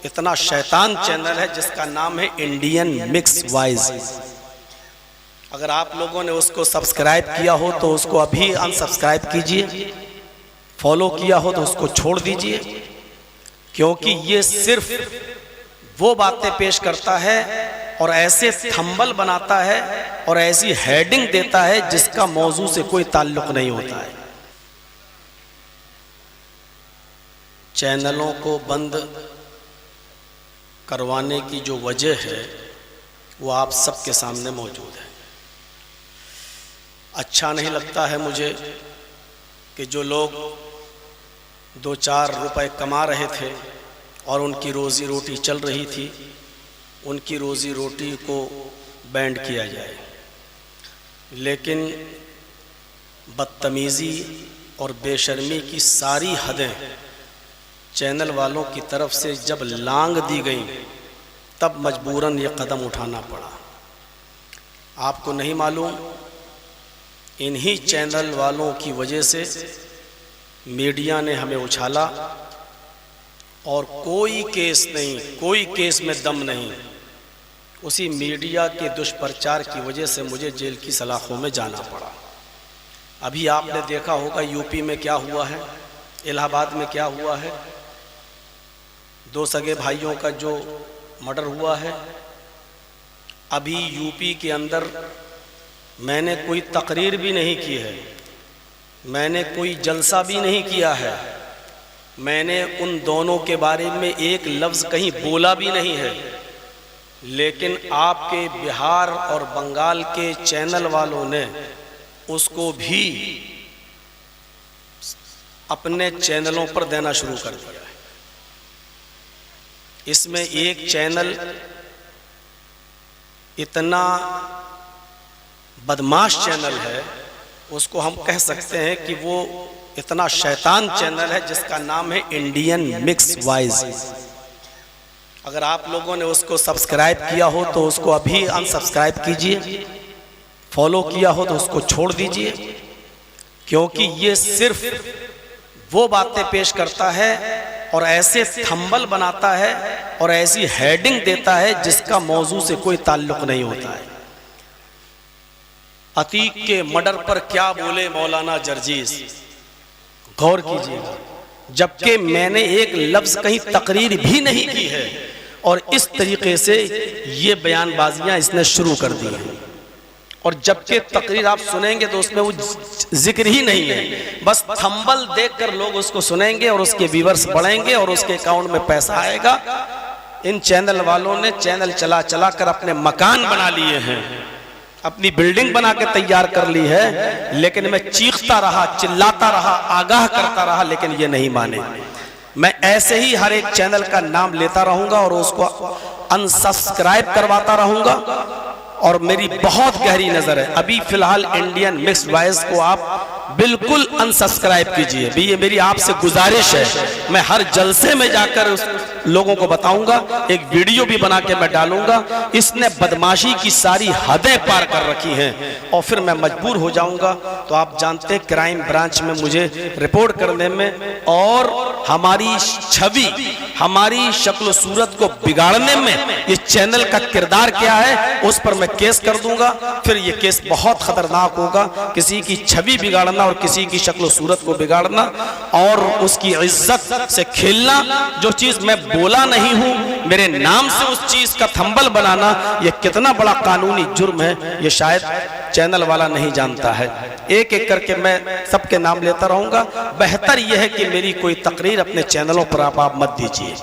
इतना शैतान चैनल है जिसका नाम है इंडियन मिक्स वॉइस। अगर आप लोगों ने उसको सब्सक्राइब किया हो तो उसको अभी अनसब्सक्राइब कीजिए, फॉलो किया हो तो उसको छोड़ दीजिए, क्योंकि ये सिर्फ वो बातें पेश करता है और ऐसे थंबल बनाता है और ऐसी हेडिंग देता है जिसका मौजू से कोई ताल्लुक नहीं होता है। चैनलों को बंद करवाने की जो वजह है वो आप सबके सामने मौजूद है। अच्छा नहीं लगता है मुझे कि जो लोग 2-4 रुपए कमा रहे थे और उनकी रोज़ी रोटी चल रही थी, उनकी रोज़ी रोटी को बैंड किया जाए। लेकिन बदतमीज़ी और बेशर्मी की सारी हदें चैनल वालों की तरफ से जब लांग दी गई तब मजबूरन ये कदम उठाना पड़ा। आपको नहीं मालूम, इन्हीं चैनल वालों की वजह से मीडिया ने हमें उछाला और कोई केस नहीं, कोई केस में दम नहीं। उसी मीडिया के दुष्प्रचार की वजह से मुझे जेल की सलाखों में जाना पड़ा। अभी आपने देखा होगा यूपी में क्या हुआ है, इलाहाबाद में क्या हुआ है, 2 सगे भाइयों का जो मर्डर हुआ है। अभी यूपी के अंदर मैंने कोई तकरीर भी नहीं की है, मैंने कोई जलसा भी नहीं किया है, मैंने उन दोनों के बारे में एक लफ्ज़ कहीं बोला भी नहीं है, लेकिन आपके बिहार और बंगाल के चैनल वालों ने उसको भी अपने चैनलों पर देना शुरू कर दिया है। इसमें एक चैनल इतना बदमाश चैनल है, उसको हम कह सकते हैं कि वो इतना शैतान चैनल है जिसका नाम है इंडियन मिक्स वॉइस। अगर आप लोगों ने उसको सब्सक्राइब किया हो तो उसको अभी अनसब्सक्राइब कीजिए, फॉलो किया हो तो उसको छोड़ दीजिए, क्योंकि ये सिर्फ वो बातें पेश करता है और ऐसे थंबल बनाता है और ऐसी हेडिंग देता है जिसका मौजू से कोई ताल्लुक नहीं होता है। अतीक के मर्डर पर क्या बोले मौलाना जर्जीस, गौर कीजिएगा, जबकि मैंने एक लफ्ज कहीं तकरीर भी नहीं की है और इस तरीके से ये बयानबाजियां इसने शुरू कर दी हैं। और जबकि तकरीर आप सुनेंगे तो उसमें वो जिक्र ही नहीं है, बस थंबल देखकर लोग उसको सुनेंगे और उसके व्यूअर्स बढ़ेंगे और उसके अकाउंट में पैसा आएगा। इन चैनल वालों ने चैनल चला चला कर अपने मकान बना लिए हैं, अपनी बिल्डिंग बना के तैयार कर ली है, लेकिन मैं चीखता रहा, चिल्लाता रहा, आगाह करता रहा, लेकिन ये नहीं माने। मैं ऐसे ही हर एक चैनल का नाम लेता रहूंगा और उसको अनसब्सक्राइब करवाता रहूंगा और मेरी बहुत गहरी नजर है। अभी फिलहाल इंडियन मिक्स वॉइस को आप बिल्कुल अनसब्सक्राइब कीजिए भी, ये मेरी आपसे गुजारिश है। मैं हर जलसे में जाकर उस लोगों को बताऊंगा, एक वीडियो भी बना के मैं डालूंगा। इसने बदमाशी की सारी हदें पार कर रखी हैं और फिर मैं मजबूर हो जाऊंगा। तो आप जानते हैं क्राइम ब्रांच में मुझे रिपोर्ट करने में और हमारी छवि, हमारी शक्ल सूरत को बिगाड़ने में ये चैनल का किरदार क्या है, उस पर मैं केस कर दूंगा। फिर ये केस बहुत खतरनाक होगा। किसी की छवि बिगाड़ना और किसी की शक्ल सूरत को बिगाड़ना और उसकी इज्जत से खेलना, जो चीज मैं बोला नहीं हूं, मेरे नाम से उस चीज का थंबल बनाना, ये कितना बड़ा कानूनी जुर्म है, ये शायद चैनल वाला नहीं जानता है। एक एक करके मैं सबके नाम लेता रहूंगा। बेहतर यह है कि मेरी कोई तकरीर अपने चैनलों पर आप मत दीजिए,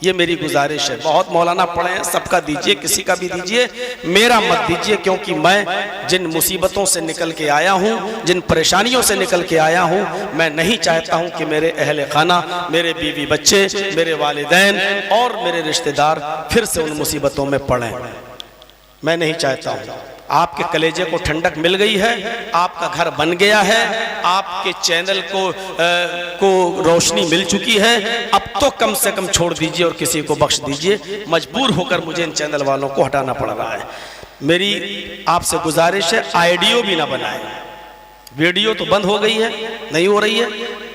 ये मेरी गुजारिश है। बहुत मौलाना पढ़े हैं, सबका दीजिए, किसी का भी दीजिए, मेरा मत दीजिए, क्योंकि मैं जिन मुसीबतों से निकल के आया हूँ, जिन परेशानियों से निकल के आया हूँ, मैं नहीं चाहता हूँ कि मेरे अहले खाना, मेरे बीवी बच्चे, मेरे वालिदैन और मेरे रिश्तेदार फिर से उन मुसीबतों में पड़ें। मैं नहीं चाहता हूँ। आपके कलेजे को ठंडक मिल गई है, आपका घर बन गया है, आपके चैनल को रोशनी मिल चुकी है। अब तो कम से कम छोड़ दीजिए और किसी को बख्श दीजिए। मजबूर होकर मुझे इन चैनल वालों को हटाना पड़ रहा है। मेरी आपसे गुजारिश है, ऑडियो भी ना बनाए। वीडियो तो बंद हो गई है, नहीं हो रही है,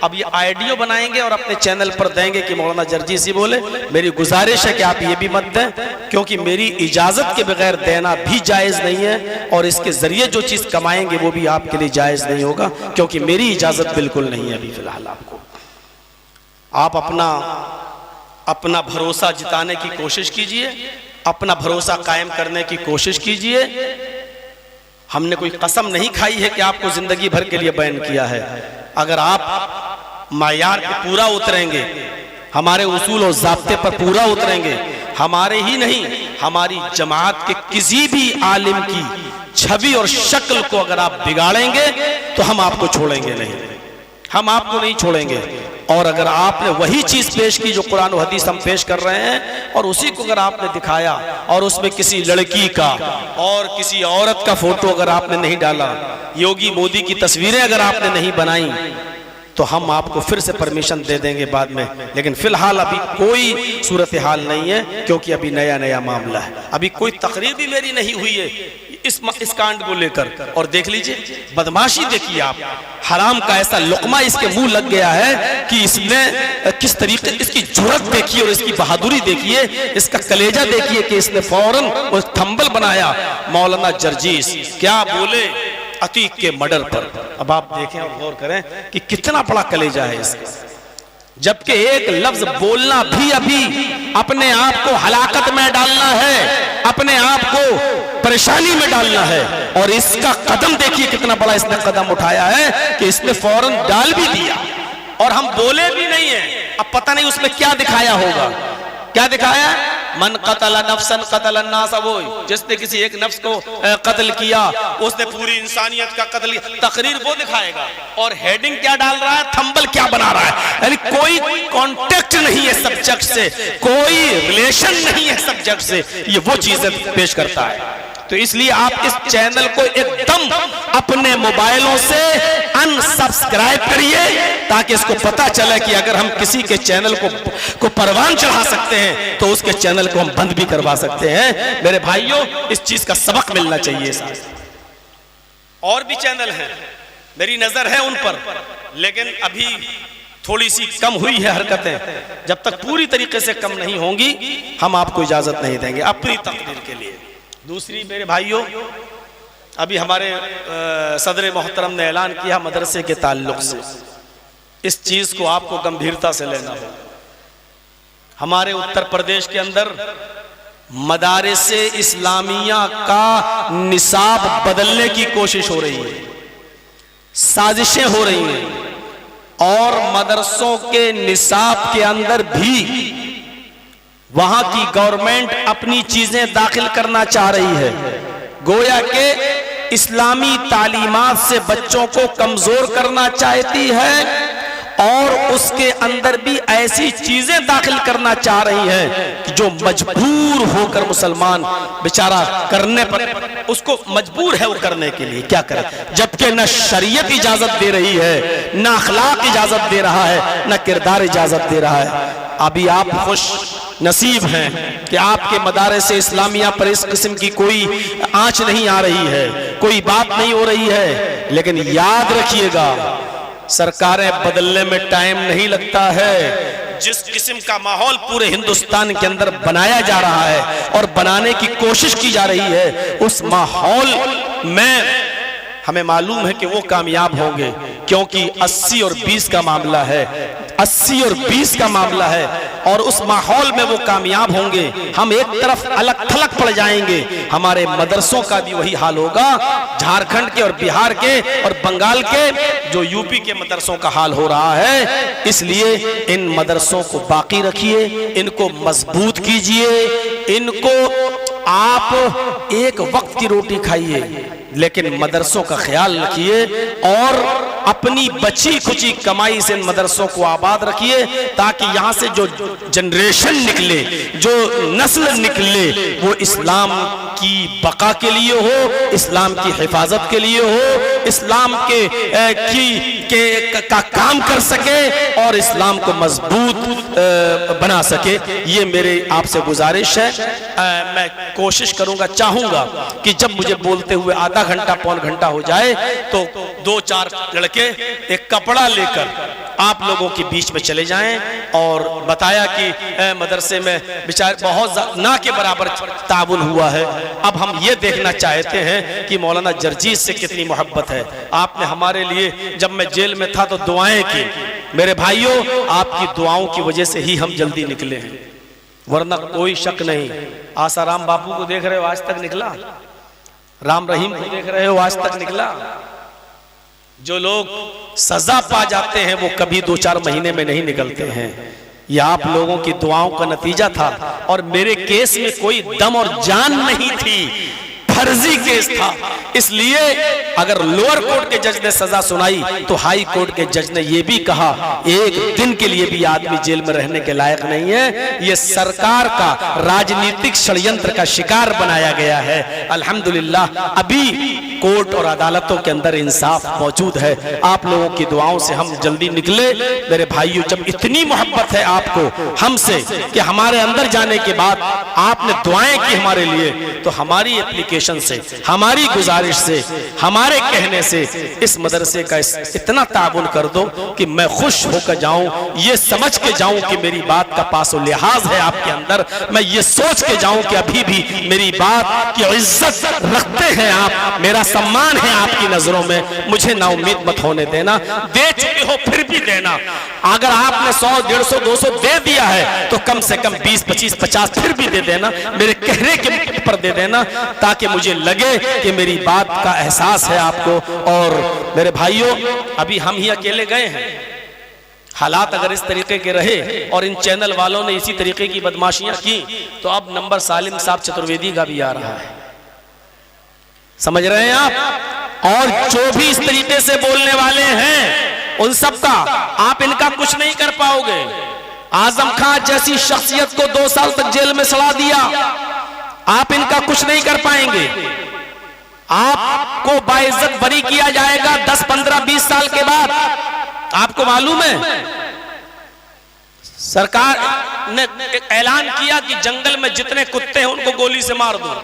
अब ये ऑडियो बनाएंगे और अपने चैनल पर देंगे कि मौलाना जर्जीसी बोले। मेरी गुजारिश है कि आप ये भी मत दें, क्योंकि मेरी इजाज़त के बगैर देना भी जायज़ नहीं है, और इसके ज़रिए जो चीज़ कमाएंगे वो भी आपके लिए जायज़ नहीं होगा, क्योंकि मेरी इजाज़त बिल्कुल नहीं है अभी फ़िलहाल आपको। आप अपना भरोसा जिताने की कोशिश कीजिए, अपना भरोसा कायम करने की कोशिश कीजिए। हमने कोई कसम नहीं खाई है कि आपको जिंदगी भर के लिए बैन किया है। अगर आप मायार पे पूरा उतरेंगे, हमारे उसूल और ज़ाब्ते पर पूरा उतरेंगे, हमारे ही नहीं हमारी जमात के किसी भी आलिम की छवि और शक्ल को अगर आप बिगाड़ेंगे तो हम आपको छोड़ेंगे नहीं, हम आपको नहीं छोड़ेंगे। और अगर आपने वही चीज़ पेश की जो कुरान और हदीस हम पेश कर रहे हैं, और उसी को अगर आपने दिखाया और उसमें किसी लड़की का और किसी औरत का फोटो अगर आपने नहीं डाला, योगी मोदी की तस्वीरें अगर आपने नहीं बनाई, तो हम आपको फिर से परमिशन दे देंगे बाद में। लेकिन फिलहाल अभी कोई सूरत हाल नहीं है, क्योंकि अभी नया नया मामला है। अभी कोई तकरीर भी मेरी नहीं हुई है इस कांड को लेकर। और देख लीजिए बदमाशी, देखिए आप, हराम का ऐसा लुकमा इसके मुंह लग गया है कि इसने किस तरीके, इसकी जुर्रत देखिए और इसकी बहादुरी देखिए, इसका कलेजा देखिए कि इसने फौरन वो थंबल बनाया मौलाना जर्जीस क्या बोले अतीक के मर्डर पर। अब आप देखें और गौर करें कि कितना बड़ा कलेजा है इसका, जबकि एक लफ्ज बोलना भी अभी अपने आप को हलाकत में डालना है, अपने आप को परेशानी में डालना है। और इसका कदम देखिए कितना बड़ा इसने कदम उठाया है कि इसने फौरन डाल भी दिया, और हम बोले भी नहीं है। अब पता नहीं उसमें क्या दिखाया होगा, क्या दिखाया? मन कतल नफ्सन कतल अन्नास, वो जिसने किसी एक नफ्स को कत्ल किया उसने पूरी इंसानियत का कत्ल किया, तकरीर वो दिखाएगा। और हेडिंग क्या डाल रहा है, थंबल क्या बना रहा है, यानी कोई कांटेक्ट नहीं है सब्जेक्ट से, कोई रिलेशन नहीं है सब्जेक्ट से, ये वो चीजें पेश करता है। तो इसलिए आप इस चैनल को एकदम अपने मोबाइलों से अनसब्सक्राइब करिए, ताकि इसको पता चले कि अगर हम किसी के चैनल को परवान चढ़ा सकते हैं तो उसके चैनल को हम बंद भी करवा सकते हैं। मेरे भाइयों, इस चीज का सबक मिलना चाहिए साथ। और भी चैनल हैं, मेरी नजर है उन पर, लेकिन अभी थोड़ी सी कम हुई है हरकतें। जब तक पूरी तरीके से कम नहीं होंगी हम आपको इजाजत नहीं देंगे अपनी तकरीर के लिए। दूसरी मेरे भाइयों, अभी हमारे सदर मोहतरम ने ऐलान किया मदरसे के ताल्लुक से, इस चीज को आपको गंभीरता से लेना हो। हमारे उत्तर प्रदेश के अंदर मदारिसे इस्लामिया का निसाब बदलने की कोशिश हो रही है, साजिशें हो रही हैं, और मदरसों के निसाब के अंदर भी वहां की गवर्नमेंट अपनी चीजें दाखिल करना चाह रही है। गोया के इस्लामी तालीमात से बच्चों को कमजोर करना चाहती है, और उसके अंदर भी ऐसी चीजें दाखिल करना चाह रही है कि जो मजबूर होकर मुसलमान बेचारा करने पर उसको मजबूर है वो करने के लिए, क्या करे, जबकि न शरीयत इजाजत दे रही है, न अखलाक इजाजत दे रहा है, न किरदार इजाजत दे रहा है। अभी आप खुश नसीब हैं कि आपके मदारिस इस्लामिया पर इस किस्म की कोई आंच नहीं आ रही है, कोई बात नहीं हो रही है। लेकिन याद रखिएगा, सरकारें बदलने में टाइम नहीं लगता है। जिस किस्म का माहौल पूरे हिंदुस्तान के अंदर बनाया जा रहा है और बनाने की कोशिश की जा रही है, उस माहौल में हमें मालूम है कि वो कामयाब होंगे, क्योंकि 80 और 20 का मामला है, 80 और 20 का मामला है, और उस माहौल में वो कामयाब होंगे। हम एक तरफ अलग थलग पड़ जाएंगे, हमारे मदरसों का भी वही हाल होगा, झारखंड के और बिहार के और बंगाल के, जो यूपी के मदरसों का हाल हो रहा है। इसलिए इन मदरसों को बाकी रखिए, इनको मजबूत कीजिए, इनको आप एक वक्त की रोटी खाइए, लेकिन मदरसों का ख्याल रखिए और अपनी बची खुची कमाई से इन मदरसों को आबाद रखिए, ताकि यहाँ से जो जनरेशन निकले, जो नस्ल निकले, वो इस्लाम की बका के लिए हो, इस्लाम की हिफाजत के लिए हो, इस्लाम का काम कर सके और इस्लाम को मजबूत बना सके। ये मेरे आपसे गुजारिश है। मैं कोशिश करूंगा, चाहूंगा कि जब मुझे बोलते हुए आधा घंटा पौन घंटा हो जाए तो 2-4 लड़के एक कपड़ा लेकर आप लोगों के बीच में चले जाएं। और बताया कि मदरसे में बेचारे बहुत ना के बराबर ताउन हुआ है। अब हम ये देखना चाहते हैं कि मौलाना जर्जीस से कितनी मोहब्बत है। आपने हमारे लिए, जब मैं जेल में था तो दुआएं की। मेरे भाइयों, आपकी दुआओं की वजह से ही हम जल्दी निकले हैं, वरना कोई शक नहीं। आसाराम बापू को देख रहे हो, आज तक निकला। राम रहीम को देख रहे हो, आज तक निकला। जो लोग सजा पा जाते हैं वो कभी 2-4 महीने में नहीं निकलते हैं। ये आप लोगों की दुआओं का नतीजा था। और मेरे केस में कोई दम और जान नहीं थी, फर्जी केस था। इसलिए अगर लोअर कोर्ट के जज ने सजा सुनाई तो हाई कोर्ट के जज ने यह भी कहा एक दिन के लिए भी आदमी जेल में रहने के लायक नहीं है। यह सरकार का राजनीतिक षड्यंत्र का शिकार बनाया गया है। अल्हम्दुलिल्लाह अभी कोर्ट और अदालतों के अंदर इंसाफ मौजूद है। आप लोगों की दुआओं से हम जल्दी निकले। मेरे भाइयों, जब इतनी मोहब्बत है आपको हमसे कि हमारे अंदर जाने के बाद आपने दुआएं की हमारे लिए, तो हमारी एप्लीकेशन से, हमारी गुजारिश से, हमारे कहने से इस मदरसे का इतना ताबुन कर दो कि मैं खुश होकर जाऊं, ये समझ के जाऊं कि मेरी बात का पासो लिहाज है आपके अंदर। मैं ये सोच के जाऊं कि अभी भी मेरी बात की इज्जत रखते हैं आप, मेरा सम्मान है आपकी नजरों में। मुझे ना उम्मीद मत होने देना। दे चुके हो फिर भी देना। अगर आपने 100, 150, 200 दे दिया है तो कम से कम 20, 25, 50 फिर भी दे देना, मेरे कहने के पर दे देना, ताकि मुझे लगे कि मेरी बात का एहसास है आपको। और मेरे भाइयों, अभी हम ही अकेले गए हैं। हालात अगर इस तरीके के रहे और इन चैनल वालों ने इसी तरीके की बदमाशियां की तो अब नंबर सालिम साहब चतुर्वेदी का भी आ रहा है। समझ रहे हैं आप? और जो भी इस तरीके से बोलने वाले हैं उन सब का आप इनका कुछ नहीं कर पाओगे। आजम खान जैसी शख्सियत को 2 साल तक जेल में सड़ा दिया, आप इनका कुछ नहीं कर पाएंगे। आपको बाइज्जत बरी किया जाएगा 10, 15, 20 साल के बाद। आपको मालूम है सरकार ने एक ऐलान किया कि जंगल में जितने कुत्ते हैं उनको गोली से मार दो।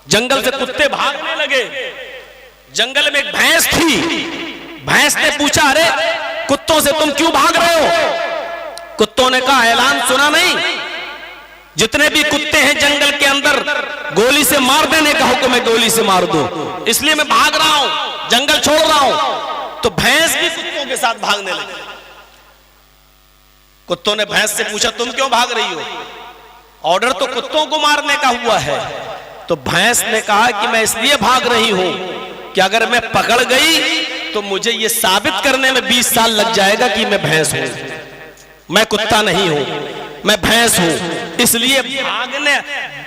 जंगल से कुत्ते भागने लगे। जंगल में एक भैंस थी, भैंस ने पूछा, अरे कुत्तों से तुम क्यों भाग रहे हो? कुत्तों ने कहा, ऐलान सुना नहीं, जितने भी कुत्ते हैं जंगल के अंदर गोली से मार देने का हुक्म है, गोली से मार दो, इसलिए मैं भाग रहा हूं, जंगल छोड़ रहा हूं। तो भैंस भी कुत्तों के साथ भागने लगी। कुत्तों ने भैंस से पूछा, तुम क्यों भाग रही हो? ऑर्डर तो कुत्तों को मारने का हुआ है। तो भैंस ने कहा कि मैं इसलिए भाग रही हूं कि अगर मैं पकड़ गई तो मुझे यह साबित करने में 20 साल लग जाएगा कि मैं भैंस हूं, मैं कुत्ता नहीं हूं, मैं भैंस हूं। इसलिए भागने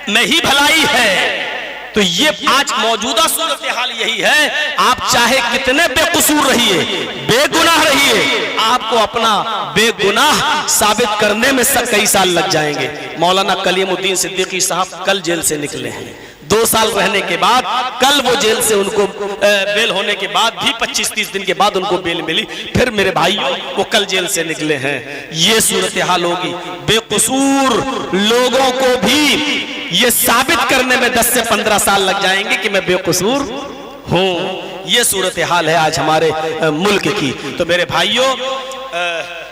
में ही भलाई है। तो ये आज मौजूदा सूरत हाल यही है। आप चाहे कितने बेकसूर रहिए, बेगुनाह रहिए, आपको अपना बेगुनाह साबित करने में कई साल लग जाएंगे। मौलाना कलीमुद्दीन सिद्दीकी साहब कल जेल से निकले हैं। 2 साल रहने के बाद कल वो जेल से उनको बेल होने के बाद भी 25-30 दिन के बाद उनको बेल मिली। फिर मेरे भाइयों वो कल जेल से निकले हैं। ये सूरत हाल होगी। बेकसूर लोगों को भी ये साबित करने में 10 से 15 साल लग जाएंगे कि मैं बेकसूर हूं। ये सूरत हाल है आज हमारे मुल्क की। तो मेरे भाइयों,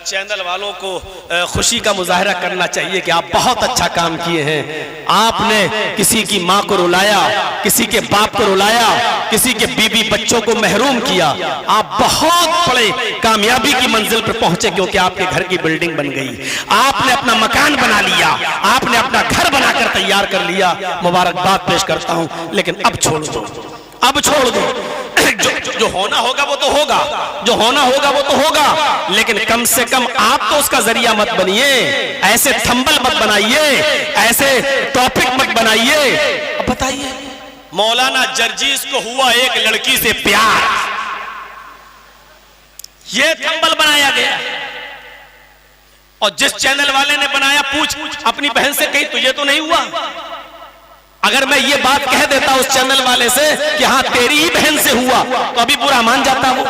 चैनल वालों को खुशी का मुजाहरा करना चाहिए कि आप बहुत अच्छा काम किए हैं। आपने किसी की माँ को रुलाया, किसी के बाप को रुलाया, किसी के बीबी बच्चों को महरूम किया। आप बहुत बड़े कामयाबी की मंजिल पर पहुंचे क्योंकि आपके घर की बिल्डिंग बन गई, आपने अपना मकान बना लिया, आपने अपना घर बनाकर तैयार कर लिया। मुबारकबाद पेश करता हूं। लेकिन अब छोड़ दो, अब छोड़ दो। जो होना होगा वो तो होगा, जो होना होगा वो तो होगा, लेकिन कम से कम आप तो उसका जरिया मत बनिए। ऐसे थंबल मत बनाइए, ऐसे टॉपिक मत बनाइए। अब बताइए, मौलाना जर्जीस को हुआ एक लड़की से प्यार, ये थंबल बनाया गया। और जिस चैनल वाले ने बनाया, पूछ अपनी बहन से, कहीं तुझे तो नहीं हुआ? अगर मैं ये बात कह देता उस चैनल वाले से कि हाँ तेरी ही बहन से हुआ, तो अभी बुरा मान जाता वो।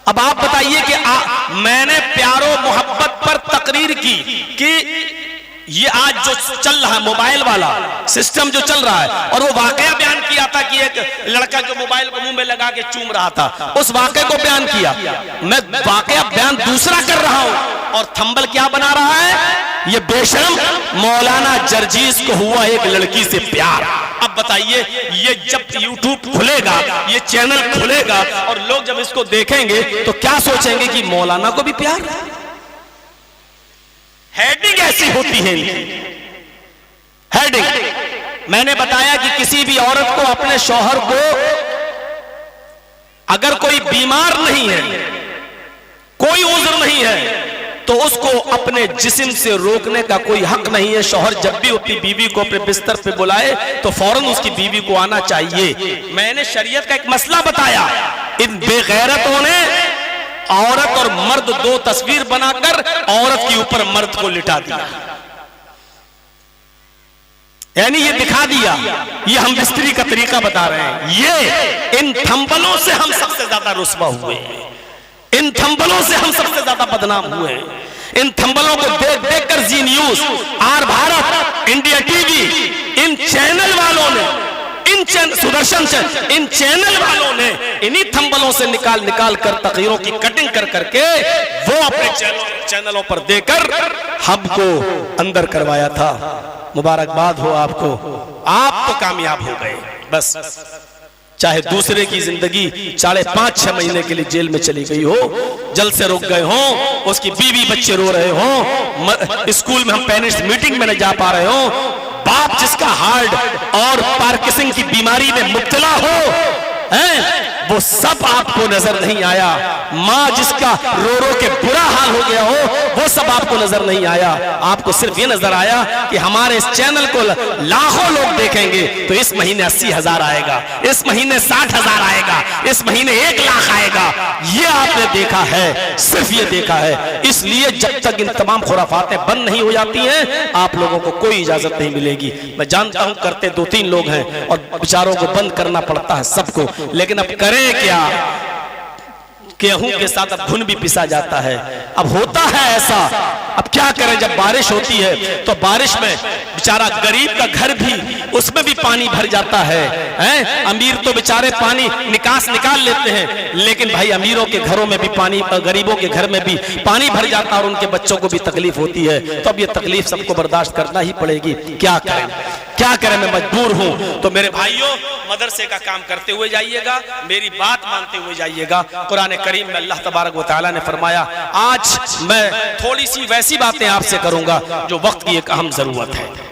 अब आप बताइए कि मैंने प्यारो मोहब्बत पर तकरीर की कि ये आज जो चल रहा है मोबाइल वाला सिस्टम जो चल रहा है, और वो वाकया बयान किया था कि एक लड़का जो मोबाइल को मुंह में लगा के चूम रहा था, उस वाकये को बयान किया। मैं वाकया बयान दूसरा कर रहा हूं और थंबल क्या बना रहा है, ये बेशरम मौलाना जर्जीस को हुआ एक लड़की से प्यार। अब बताइए, ये जब यूट्यूब खुलेगा, ये चैनल खुलेगा और लोग जब इसको देखेंगे तो क्या सोचेंगे कि मौलाना को भी प्यार। हेडिंग ऐसी होती है हेडिंग। मैंने बताया कि किसी भी औरत को अपने शौहर को अगर कोई बीमार नहीं है, कोई उज़्र नहीं है, तो उसको अपने जिस्म से रोकने का कोई हक नहीं है। शौहर जब भी अपनी बीवी को अपने बिस्तर पे बुलाए तो फौरन उसकी बीवी को आना चाहिए। मैंने शरीयत का एक मसला बताया, इन बेगैरतों ने औरत और मर्द दो तस्वीर बनाकर औरत के ऊपर मर्द को लिटा दिया, यानी ये दिखा दिया, ये हम बिस्तरी का तरीका बता रहे हैं। ये इन थंबलों से हम सबसे ज्यादा रुस्वा हुए हैं, इन थंबलों से हम सबसे ज्यादा बदनाम हुए हैं। इन थंबलों को देख देख कर Zee news, R Bharat, India TV, इन चैनल वालों ने, इन सुदर्शन से, इन चैनल वालों ने इन्हीं थंबलों से निकाल निकाल कर तकरीरों की कटिंग कर करके वो अपने चैनलों पर देकर हमको अंदर करवाया था। मुबारकबाद हो आपको, आप तो कामयाब हो गए। बस चाहे दूसरे की जिंदगी 5.5-6 महीने के लिए जेल में चली गई हो, जल से रुक गए हो, उसकी बीवी बच्चे रो रहे हो, स्कूल में हम पेरेंट्स मीटिंग में न जा पा रहे हो, बाप जिसका हार्ट और पार्किंसन की बीमारी में मुब्तला हो, वो सब आपको नजर नहीं आया। माँ जिसका रो रो के बुरा हाल हो गया हो, वो सब आपको नजर नहीं आया। आपको सिर्फ ये नजर आया कि हमारे इस चैनल को लाखों लोग देखेंगे तो इस महीने 80,000 आएगा, इस महीने 60,000 आएगा, इस महीने 1 लाख आएगा। ये आपने देखा है, सिर्फ ये देखा है। इसलिए जब तक इन तमाम खुराफातें बंद नहीं हो जाती हैं, आप लोगों को कोई इजाजत नहीं मिलेगी। मैं जानता हूं करते 2-3 लोग हैं और बेचारों को बंद करना पड़ता है सबको, लेकिन अब करें क्या? गेहूं के साथ अब घुन भी पिसा जाता है। अब होता है ऐसा, अब क्या करें? जब बारिश होती है तो बारिश में बेचारा गरीब का घर भी, उसमें भी पानी भर जाता है, हैं? अमीर तो बेचारे पानी निकाल लेते हैं, लेकिन भाई अमीरों के घरों में भी पानी, गरीबों के घर में भी पानी भर जाता है और उनके बच्चों को भी तकलीफ होती है। तो अब ये तकलीफ सबको बर्दाश्त करना ही पड़ेगी। क्या करें, क्या करें? मैं मजबूर हूं। तो मेरे भाइयों, मदरसे का काम करते हुए जाइएगा, मेरी बात मानते हुए जाइएगा। कुरान करीम में अल्लाह तबारक व तआला ने फरमाया, आज मैं थोड़ी सी वैसी बातें आपसे करूंगा जो वक्त की एक अहम जरूरत है।